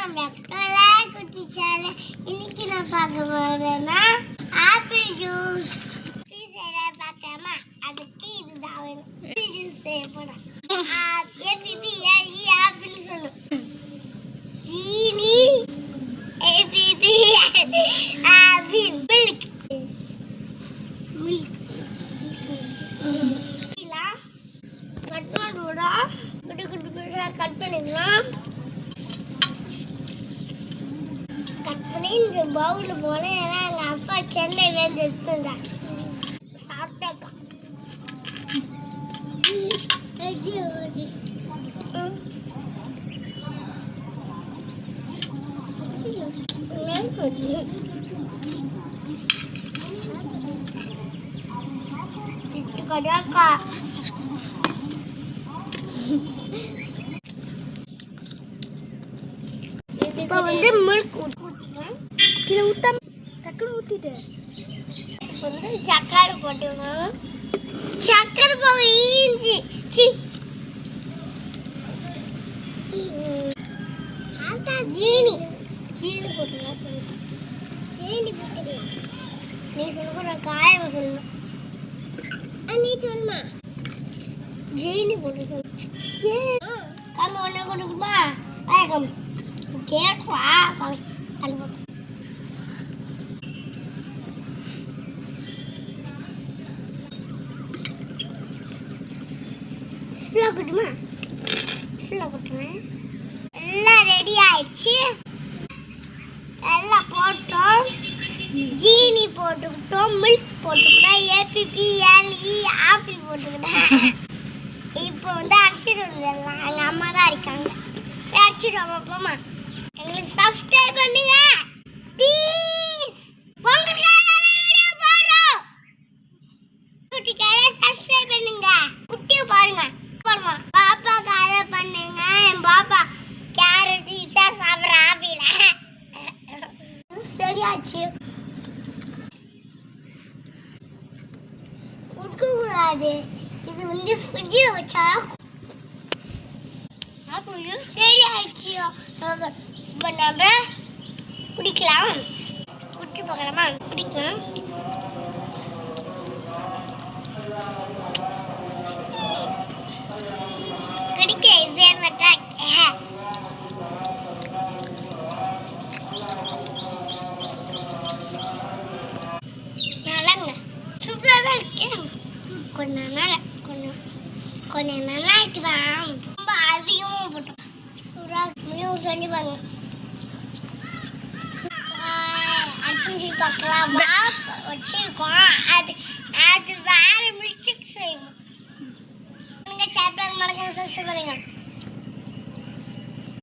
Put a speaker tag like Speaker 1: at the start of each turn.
Speaker 1: Welcome back to குட்டி channel. இன்னைக்கு நான் பார்க்க போறேன்னா ஆப்பிள் ஜூஸ். ப்ளீஸ் எல்லாம் பார்க்காம அதுக்கு இதுதான் வேணும். ஜூஸ் செய்ய போறேன். APPLE ஆப்பிள் சொல்லு. ஜீனி APPLE apple milk milk cut பண்ணுறோம். குட்டி குட்டி பீஸாக கட் பண்ணிக்கலாம். கட் பண்ணி இந்த பவுலில் போனேன். ஏன்னா எங்கள் அப்பா சென்னையிலேருந்து எடுத்துருந்தாங்க. சாப்பிட்டேக்கா கடாக்கா இப்போ வந்து மில்க் ஊற்றிக்கலாம். கீழே ஊற்ற டக்குன்னு ஊற்றிட்டு இப்போ வந்து சக்கரை போட்டுக்கணும். சக்கரை போக இஞ்சி ஜீனி ஜீனி போட்டுக்கலாம். ஜீனி போட்டுக்கலாம். நீ சொல்லுங்க காயம் சொல்லணும். நீ சொல்லுமா ஜீனி போட்டு சொல்லு. கம்மி ஒன்று கொடுக்குமா கம்மி கேட்குவா கம்மி அது போட்டு ஃபுல்லாக போட்டுமா ஃபுல்லாக போட்டுருவேன். எல்லாம் ரெடி ஆயிடுச்சு. எல்லாம் போட்டோம். ஜீனி போட்டுக்கிட்டோம். மில்க் போட்டுக்கிட்டோம். APPLE ஆப்பிள் போட்டுக்கிட்டேன். இப்போ வந்து அடிச்சிட்டு வந்துடலாம். எங்கள் அம்மா தான் அடிக்காங்க. அடிச்சிடுவோம். அப்போமா எங்களுக்கு சப்ஸ்கிரைப் பண்ணுங்க ப்ளீஸ். உங்களுக்கு வீடியோ போடுறோம். குட்டிக்காக சப்ஸ்கிரைப் பண்ணுங்க. குட்டியை பாருங்க போடுமா. பாப்பாக்கு அதை பண்ணுங்க. என் பாப்பா கேரட் இதான் சாப்பிட்ற ஆப்பிள் சரியாச்சு. கூடாது. இது வந்து ஃப்ரிட்ஜில் வச்சா ரெடி ஆயிடுச்சு. இப்போ நம்ம குடிக்கலாம். குடிச்சு பார்க்கலாமா? குடிக்கலாம். குடிக்க இதே மாதிரி நல்லாங்க சூப்பராக தான் இருக்கேன். கொஞ்சம் நல்லா இருக்குதான். ரொம்ப அதிகமாக போட்டோம். சூடாக சொல்லி பாருங்க. அடுத்து பார்க்கலாம். வச்சிருக்கோம். அது வேற மில்க் செய்வோம். நீங்கள் சாப்பிடாத மறக்காம சப்ஸ்கிரைப் பண்ணுங்க.